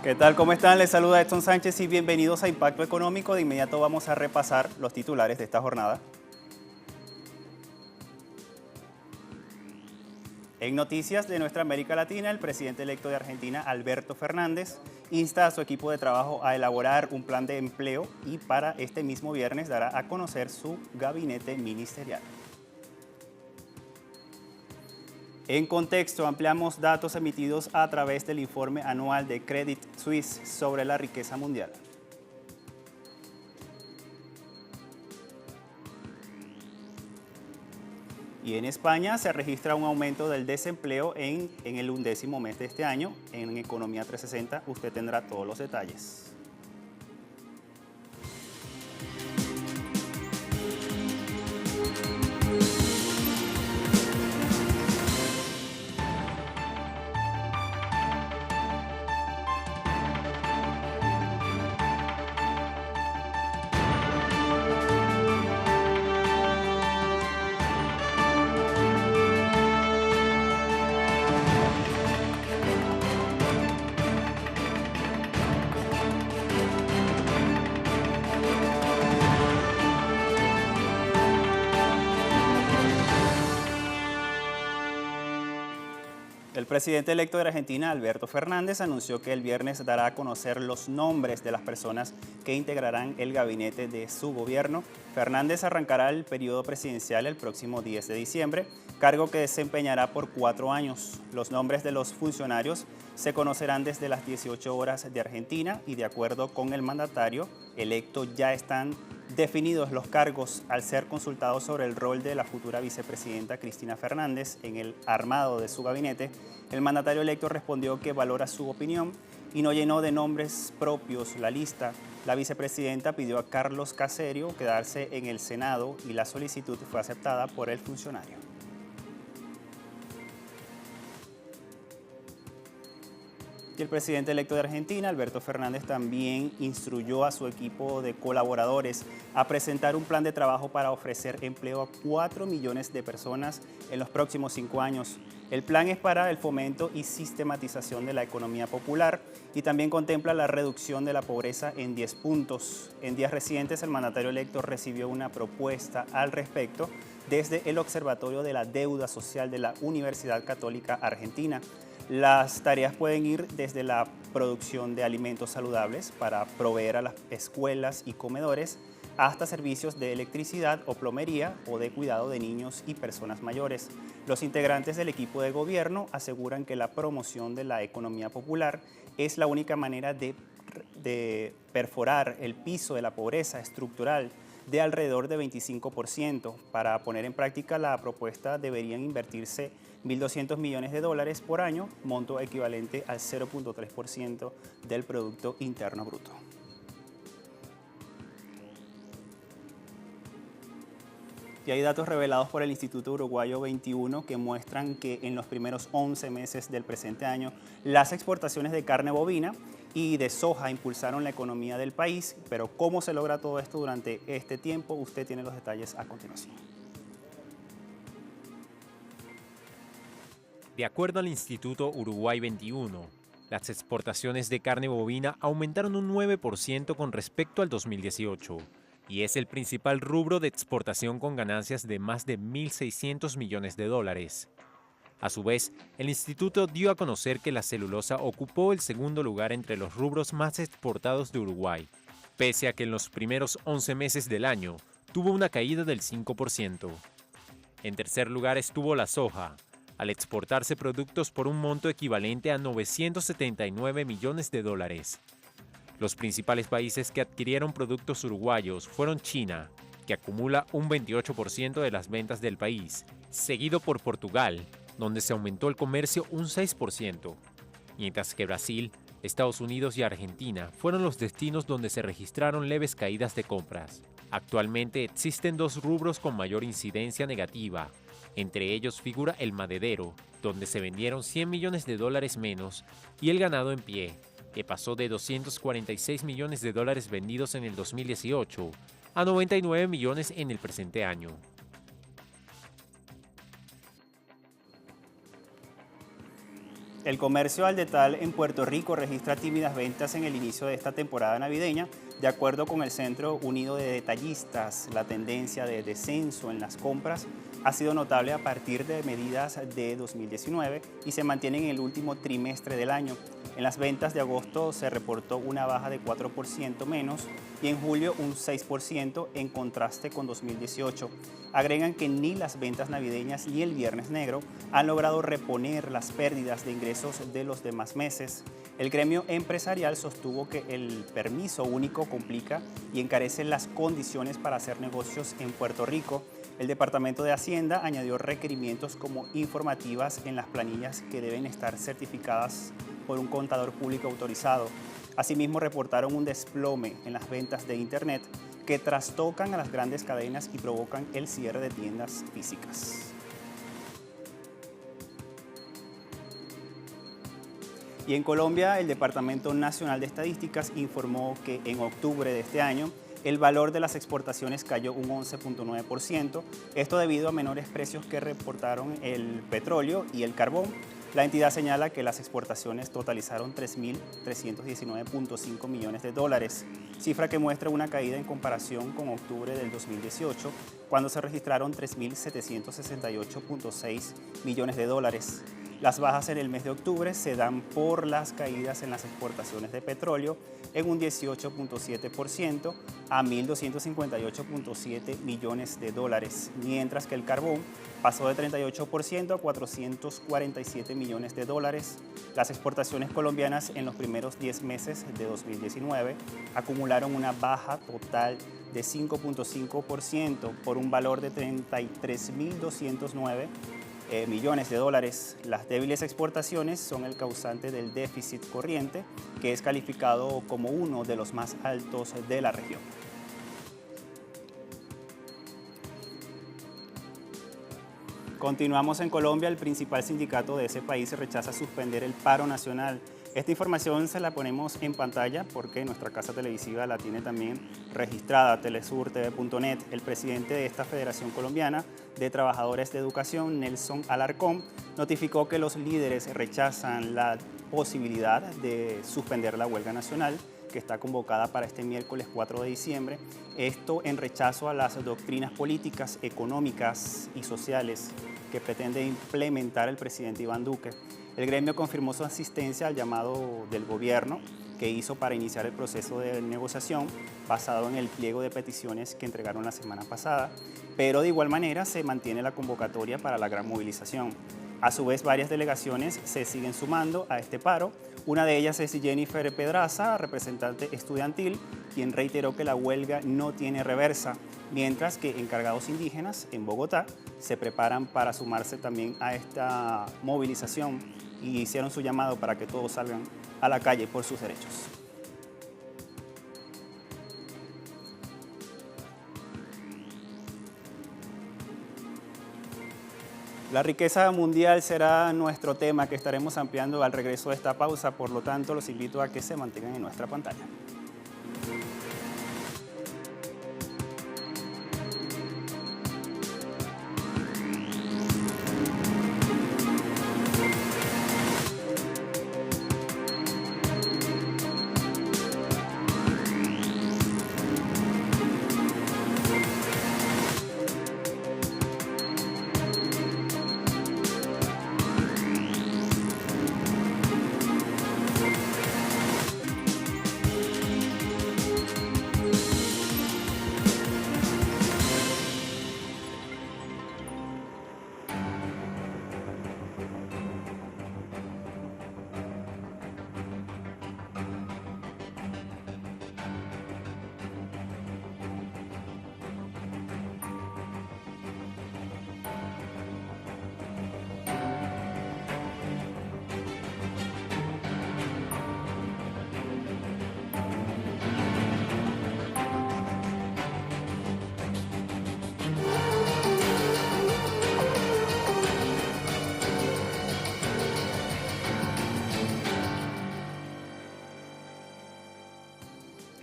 ¿Qué tal? ¿Cómo están? Les saluda Edson Sánchez y bienvenidos a Impacto Económico. De inmediato vamos a repasar los titulares de esta jornada. En noticias de nuestra América Latina, el presidente electo de Argentina, Alberto Fernández, insta a su equipo de trabajo a elaborar un plan de empleo y para este mismo viernes dará a conocer su gabinete ministerial. En contexto, ampliamos datos emitidos a través del informe anual de Credit Suisse sobre la riqueza mundial. Y en España se registra un aumento del desempleo en el 11º mes de este año. En Economía 360 usted tendrá todos los detalles. El presidente electo de Argentina, Alberto Fernández, anunció que el viernes dará a conocer los nombres de las personas que integrarán el gabinete de su gobierno. Fernández arrancará el periodo presidencial el próximo 10 de diciembre, cargo que desempeñará por 4 años. Los nombres de los funcionarios se conocerán desde las 18 horas de Argentina y de acuerdo con el mandatario electo ya están definidos los cargos al ser consultado sobre el rol de la futura vicepresidenta Cristina Fernández en el armado de su gabinete. El mandatario electo respondió que valora su opinión y no llenó de nombres propios la lista. La vicepresidenta pidió a Carlos Caserio quedarse en el Senado y la solicitud fue aceptada por el funcionario. Y el presidente electo de Argentina, Alberto Fernández, también instruyó a su equipo de colaboradores a presentar un plan de trabajo para ofrecer empleo a 4 millones de personas en los próximos 5 años. El plan es para el fomento y sistematización de la economía popular y también contempla la reducción de la pobreza en 10 puntos. En días recientes, el mandatario electo recibió una propuesta al respecto desde el Observatorio de la Deuda Social de la Universidad Católica Argentina. Las tareas pueden ir desde la producción de alimentos saludables para proveer a las escuelas y comedores hasta servicios de electricidad o plomería o de cuidado de niños y personas mayores. Los integrantes del equipo de gobierno aseguran que la promoción de la economía popular es la única manera de perforar el piso de la pobreza estructural de alrededor de 25%. Para poner en práctica la propuesta deberían invertirse 1.200 millones de dólares por año, monto equivalente al 0.3% del Producto Interno Bruto. Y hay datos revelados por el Instituto Uruguayo 21 que muestran que en los primeros 11 meses del presente año, las exportaciones de carne bovina y de soja impulsaron la economía del país. Pero ¿cómo se logra todo esto durante este tiempo? Usted tiene los detalles a continuación. De acuerdo al Instituto Uruguay 21, las exportaciones de carne bovina aumentaron un 9% con respecto al 2018 y es el principal rubro de exportación con ganancias de más de 1.600 millones de dólares. A su vez, el instituto dio a conocer que la celulosa ocupó el segundo lugar entre los rubros más exportados de Uruguay, pese a que en los primeros 11 meses del año tuvo una caída del 5%. En tercer lugar estuvo la soja, al exportarse productos por un monto equivalente a 979 millones de dólares. Los principales países que adquirieron productos uruguayos fueron China, que acumula un 28% de las ventas del país, seguido por Portugal, donde se aumentó el comercio un 6%, mientras que Brasil, Estados Unidos y Argentina fueron los destinos donde se registraron leves caídas de compras. Actualmente existen 2 rubros con mayor incidencia negativa. Entre ellos figura el maderero, donde se vendieron 100 millones de dólares menos, y el ganado en pie, que pasó de 246 millones de dólares vendidos en el 2018 a 99 millones en el presente año. El comercio al detalle en Puerto Rico registra tímidas ventas en el inicio de esta temporada navideña. De acuerdo con el Centro Unido de Detallistas, la tendencia de descenso en las compras ha sido notable a partir de medidas de 2019 y se mantiene en el último trimestre del año. En las ventas de agosto se reportó una baja de 4% menos y en julio un 6% en contraste con 2018. Agregan que ni las ventas navideñas ni el Viernes Negro han logrado reponer las pérdidas de ingresos de los demás meses. El gremio empresarial sostuvo que el permiso único complica y encarece las condiciones para hacer negocios en Puerto Rico. El Departamento de Hacienda añadió requerimientos como informativas en las planillas que deben estar certificadas por un contador público autorizado. Asimismo, reportaron un desplome en las ventas de Internet que trastocan a las grandes cadenas y provocan el cierre de tiendas físicas. Y en Colombia, el Departamento Nacional de Estadísticas informó que en octubre de este año, el valor de las exportaciones cayó un 11.9%, esto debido a menores precios que reportaron el petróleo y el carbón. La entidad señala que las exportaciones totalizaron 3.319.5 millones de dólares, cifra que muestra una caída en comparación con octubre del 2018, cuando se registraron 3.768.6 millones de dólares. Las bajas en el mes de octubre se dan por las caídas en las exportaciones de petróleo en un 18.7% a 1.258.7 millones de dólares, mientras que el carbón pasó de 38% a 447 millones de dólares. Las exportaciones colombianas en los primeros 10 meses de 2019 acumularon una baja total de 5.5% por un valor de 33.209 millones de dólares. Las débiles exportaciones son el causante del déficit corriente, que es calificado como uno de los más altos de la región. Continuamos en Colombia. El principal sindicato de ese país rechaza suspender el paro nacional. Esta información se la ponemos en pantalla porque nuestra casa televisiva la tiene también registrada, telesurtv.net. El presidente de esta Federación Colombiana de Trabajadores de Educación, Nelson Alarcón, notificó que los líderes rechazan la posibilidad de suspender la huelga nacional que está convocada para este miércoles 4 de diciembre. Esto en rechazo a las doctrinas políticas, económicas y sociales que pretende implementar el presidente Iván Duque. El gremio confirmó su asistencia al llamado del gobierno que hizo para iniciar el proceso de negociación basado en el pliego de peticiones que entregaron la semana pasada, pero de igual manera se mantiene la convocatoria para la gran movilización. A su vez, varias delegaciones se siguen sumando a este paro. Una de ellas es Jennifer Pedraza, representante estudiantil, quien reiteró que la huelga no tiene reversa, mientras que encargados indígenas en Bogotá se preparan para sumarse también a esta movilización y hicieron su llamado para que todos salgan a la calle por sus derechos. La riqueza mundial será nuestro tema que estaremos ampliando al regreso de esta pausa, por lo tanto los invito a que se mantengan en nuestra pantalla.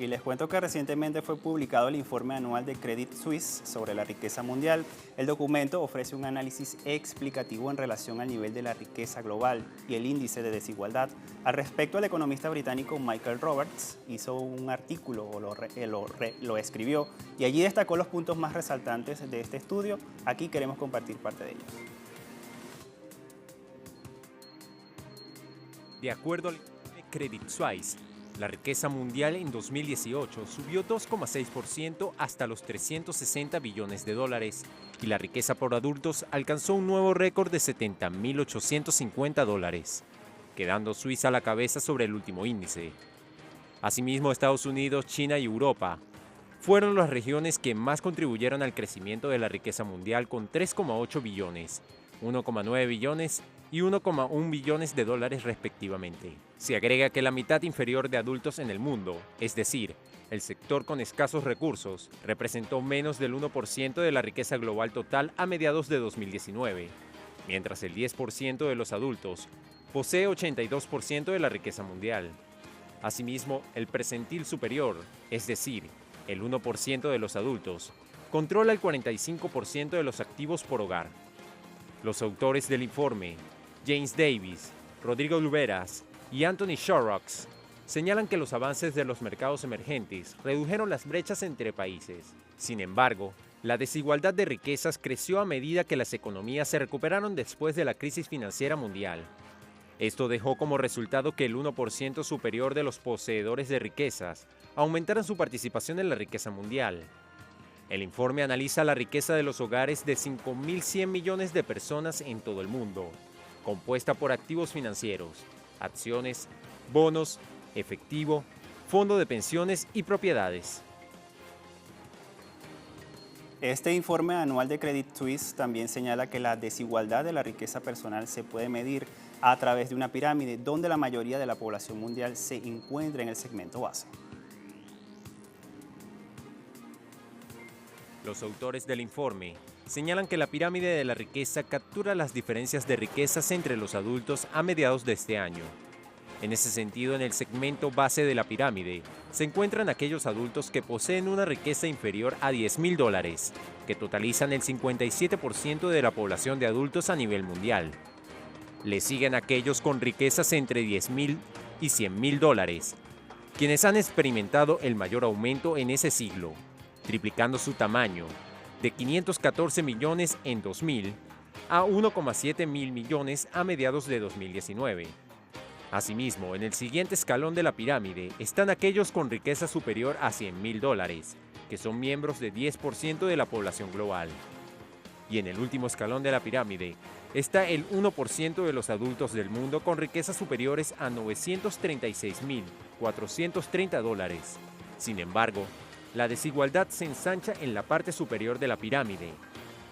Y les cuento que recientemente fue publicado el informe anual de Credit Suisse sobre la riqueza mundial. El documento ofrece un análisis explicativo en relación al nivel de la riqueza global y el índice de desigualdad. Al respecto, el economista británico Michael Roberts hizo un artículo, o lo escribió, y allí destacó los puntos más resaltantes de este estudio. Aquí queremos compartir parte de ellos. De acuerdo al Credit Suisse, la riqueza mundial en 2018 subió 2,6% hasta los 360 billones de dólares y la riqueza por adultos alcanzó un nuevo récord de 70.850 dólares, quedando Suiza a la cabeza sobre el último índice. Asimismo, Estados Unidos, China y Europa fueron las regiones que más contribuyeron al crecimiento de la riqueza mundial con 3,8 billones, 1,9 billones y 1,1 billones de dólares respectivamente. Se agrega que la mitad inferior de adultos en el mundo, es decir, el sector con escasos recursos, representó menos del 1% de la riqueza global total a mediados de 2019, mientras el 10% de los adultos posee 82% de la riqueza mundial. Asimismo, el percentil superior, es decir, el 1% de los adultos, controla el 45% de los activos por hogar. Los autores del informe, James Davis, Rodrigo Luberas y Anthony Shorrocks, señalan que los avances de los mercados emergentes redujeron las brechas entre países. Sin embargo, la desigualdad de riquezas creció a medida que las economías se recuperaron después de la crisis financiera mundial. Esto dejó como resultado que el 1% superior de los poseedores de riquezas aumentaran su participación en la riqueza mundial. El informe analiza la riqueza de los hogares de 5.100 millones de personas en todo el mundo, compuesta por activos financieros, acciones, bonos, efectivo, fondo de pensiones y propiedades. Este informe anual de Credit Suisse también señala que la desigualdad de la riqueza personal se puede medir a través de una pirámide donde la mayoría de la población mundial se encuentra en el segmento base. Los autores del informe señalan que la pirámide de la riqueza captura las diferencias de riquezas entre los adultos a mediados de este año. En ese sentido, en el segmento base de la pirámide se encuentran aquellos adultos que poseen una riqueza inferior a $10.000, que totalizan el 57% de la población de adultos a nivel mundial. Le siguen aquellos con riquezas entre $10.000 y $100.000, quienes han experimentado el mayor aumento en ese siglo, triplicando su tamaño, de 514 millones en 2000 a 1,7 mil millones a mediados de 2019. Asimismo, en el siguiente escalón de la pirámide están aquellos con riqueza superior a $100.000, que son miembros de 10% de la población global. Y en el último escalón de la pirámide está el 1% de los adultos del mundo con riquezas superiores a $936.430. Sin embargo, la desigualdad se ensancha en la parte superior de la pirámide.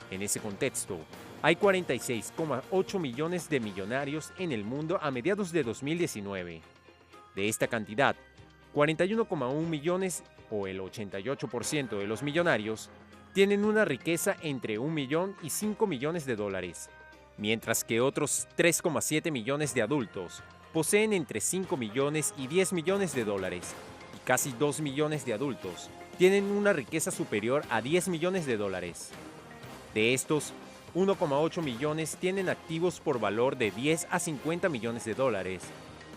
En ese contexto, hay 46,8 millones de millonarios en el mundo a mediados de 2019. De esta cantidad, 41,1 millones, o el 88% de los millonarios, tienen una riqueza entre 1 millón y 5 millones de dólares, mientras que otros 3,7 millones de adultos poseen entre 5 millones y 10 millones de dólares, y casi 2 millones de adultos tienen una riqueza superior a 10 millones de dólares. De estos, 1,8 millones tienen activos por valor de 10 a 50 millones de dólares,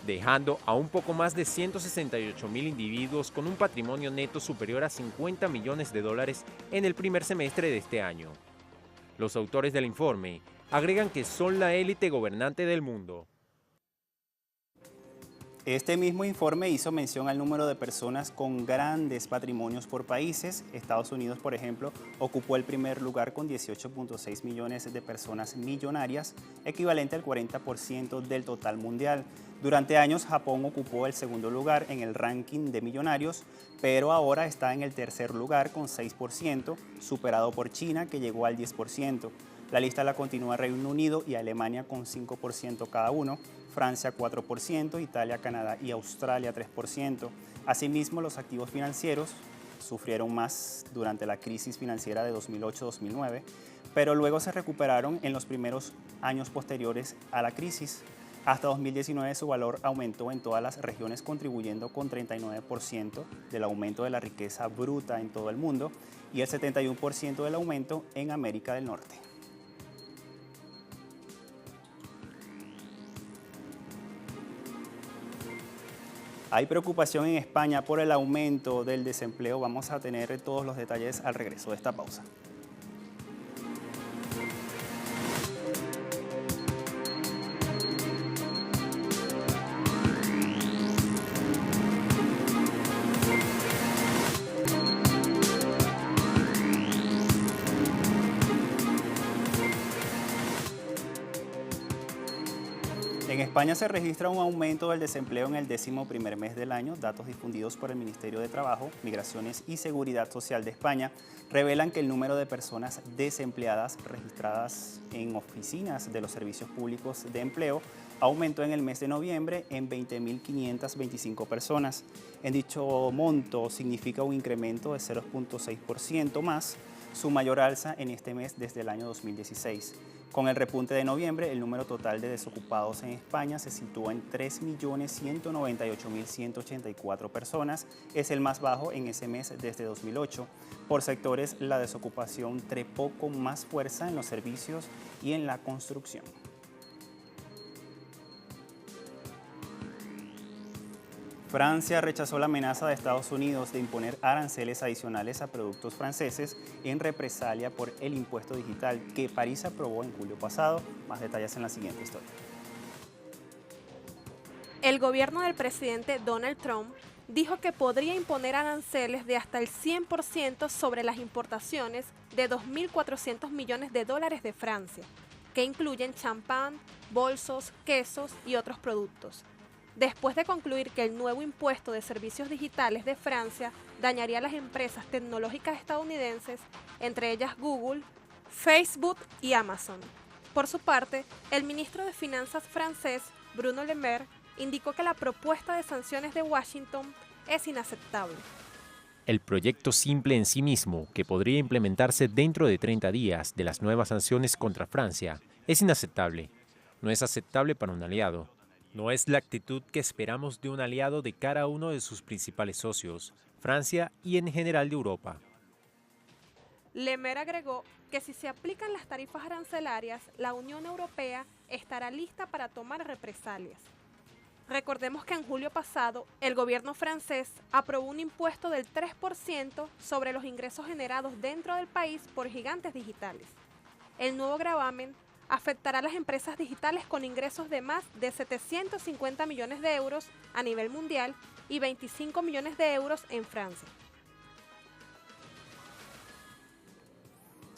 dejando a un poco más de 168,000 individuos con un patrimonio neto superior a 50 millones de dólares en el primer semestre de este año. Los autores del informe agregan que son la élite gobernante del mundo. Este mismo informe hizo mención al número de personas con grandes patrimonios por países. Estados Unidos, por ejemplo, ocupó el primer lugar con 18,6 millones de personas millonarias, equivalente al 40% del total mundial. Durante años, Japón ocupó el segundo lugar en el ranking de millonarios, pero ahora está en el tercer lugar con 6%, superado por China, que llegó al 10%. La lista la continúa Reino Unido y Alemania con 5% cada uno, Francia 4%, Italia, Canadá y Australia 3%. Asimismo, los activos financieros sufrieron más durante la crisis financiera de 2008-2009, pero luego se recuperaron en los primeros años posteriores a la crisis. Hasta 2019 su valor aumentó en todas las regiones, contribuyendo con 39% del aumento de la riqueza bruta en todo el mundo y el 71% del aumento en América del Norte. Hay preocupación en España por el aumento del desempleo. Vamos a tener todos los detalles al regreso de esta pausa. En España se registra un aumento del desempleo en el 11º mes del año. Datos difundidos por el Ministerio de Trabajo, Migraciones y Seguridad Social de España revelan que el número de personas desempleadas registradas en oficinas de los servicios públicos de empleo aumentó en el mes de noviembre en 20.525 personas. En dicho monto significa un incremento de 0.6% más, su mayor alza en este mes desde el año 2016. Con el repunte de noviembre, el número total de desocupados en España se sitúa en 3.198.184 personas. Es el más bajo en ese mes desde 2008. Por sectores, la desocupación trepó con más fuerza en los servicios y en la construcción. Francia rechazó la amenaza de Estados Unidos de imponer aranceles adicionales a productos franceses en represalia por el impuesto digital que París aprobó en julio pasado. Más detalles en la siguiente historia. El gobierno del presidente Donald Trump dijo que podría imponer aranceles de hasta el 100% sobre las importaciones de 2.400 millones de dólares de Francia, que incluyen champán, bolsos, quesos y otros productos. Después de concluir que el nuevo impuesto de servicios digitales de Francia dañaría a las empresas tecnológicas estadounidenses, entre ellas Google, Facebook y Amazon. Por su parte, el ministro de Finanzas francés, Bruno Le Maire, indicó que la propuesta de sanciones de Washington es inaceptable. El proyecto simple en sí mismo, que podría implementarse dentro de 30 días de las nuevas sanciones contra Francia, es inaceptable. No es aceptable para un aliado. No es la actitud que esperamos de un aliado de cara a uno de sus principales socios, Francia y en general de Europa. Le Maire agregó que si se aplican las tarifas arancelarias, la Unión Europea estará lista para tomar represalias. Recordemos que en julio pasado, el gobierno francés aprobó un impuesto del 3% sobre los ingresos generados dentro del país por gigantes digitales. El nuevo gravamen afectará a las empresas digitales con ingresos de más de 750 millones de euros a nivel mundial y 25 millones de euros en Francia.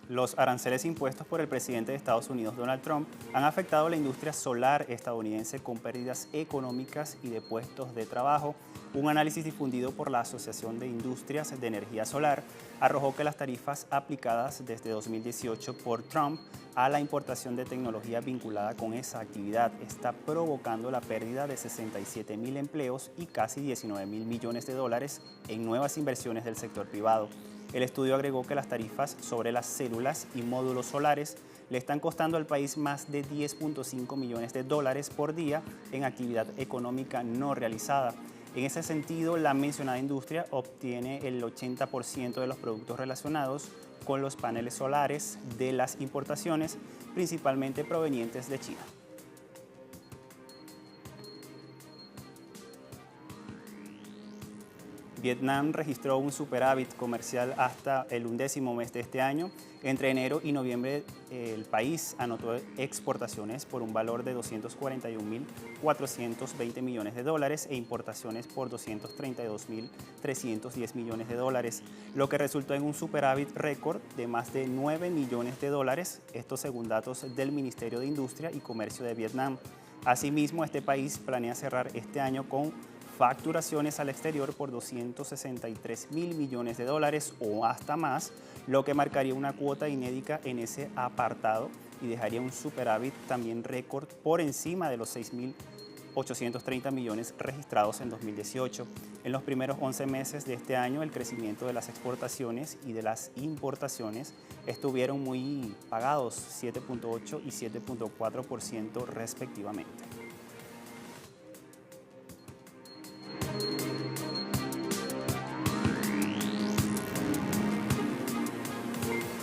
Los aranceles impuestos por el presidente de Estados Unidos, Donald Trump, han afectado a la industria solar estadounidense con pérdidas económicas y de puestos de trabajo. Un análisis difundido por la Asociación de Industrias de Energía Solar arrojó que las tarifas aplicadas desde 2018 por Trump a la importación de tecnología vinculada con esa actividad está provocando la pérdida de 67.000 empleos y casi 19.000 millones de dólares en nuevas inversiones del sector privado. El estudio agregó que las tarifas sobre las células y módulos solares le están costando al país más de 10.5 millones de dólares por día en actividad económica no realizada. En ese sentido, la mencionada industria obtiene el 80% de los productos relacionados con los paneles solares de las importaciones, principalmente provenientes de China. Vietnam registró un superávit comercial hasta el 11º mes de este año. Entre enero y noviembre, el país anotó exportaciones por un valor de 241.420 millones de dólares e importaciones por 232.310 millones de dólares, lo que resultó en un superávit récord de más de 9 millones de dólares, esto según datos del Ministerio de Industria y Comercio de Vietnam. Asimismo, este país planea cerrar este año con facturaciones al exterior por 263.000 millones de dólares o hasta más, lo que marcaría una cuota inédita en ese apartado y dejaría un superávit también récord por encima de los 6.830 millones registrados en 2018. En los primeros 11 meses de este año, el crecimiento de las exportaciones y de las importaciones estuvieron muy pagados, 7.8 y 7.4% respectivamente.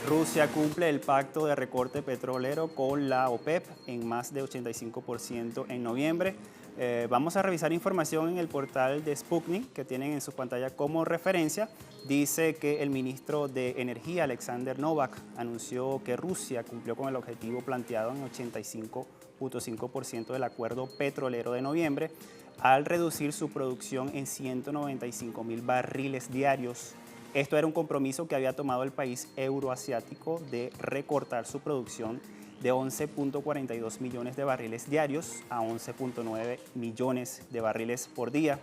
Rusia cumple el pacto de recorte petrolero con la OPEP en más de 85% en noviembre. Vamos a revisar información en el portal de Sputnik que tienen en su pantalla como referencia. Dice que el ministro de Energía, Alexander Novak, anunció que Rusia cumplió con el objetivo planteado en 85.5% del acuerdo petrolero de noviembre al reducir su producción en 195.000 barriles diarios. Esto era un compromiso que había tomado el país euroasiático de recortar su producción de 11.42 millones de barriles diarios a 11.9 millones de barriles por día,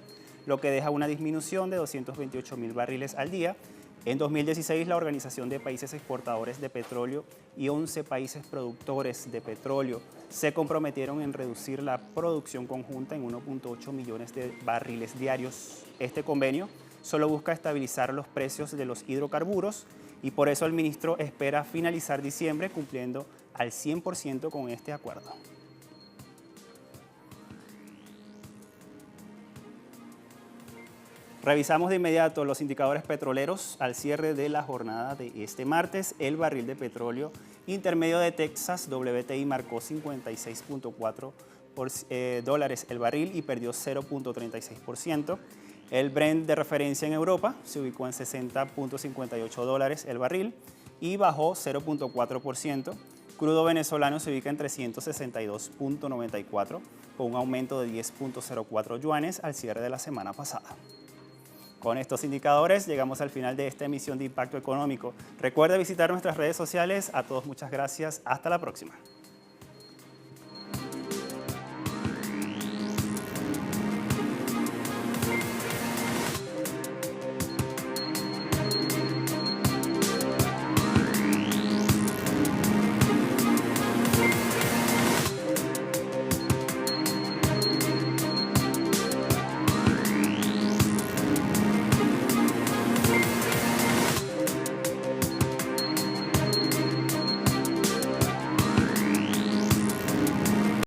lo que deja una disminución de 228.000 barriles al día. En 2016, la Organización de Países Exportadores de Petróleo y 11 países productores de petróleo se comprometieron en reducir la producción conjunta en 1.8 millones de barriles diarios. Este convenio solo busca estabilizar los precios de los hidrocarburos y por eso el ministro espera finalizar diciembre cumpliendo al 100% con este acuerdo. Revisamos de inmediato los indicadores petroleros al cierre de la jornada de este martes. El barril de petróleo intermedio de Texas WTI marcó 56.4 dólares el barril y perdió 0.36%. El Brent de referencia en Europa se ubicó en 60.58 dólares el barril y bajó 0.4%. Crudo venezolano se ubica en 362.94 con un aumento de 10.04 yuanes al cierre de la semana pasada. Con estos indicadores llegamos al final de esta emisión de Impacto Económico. Recuerde visitar nuestras redes sociales. A todos muchas gracias. Hasta la próxima.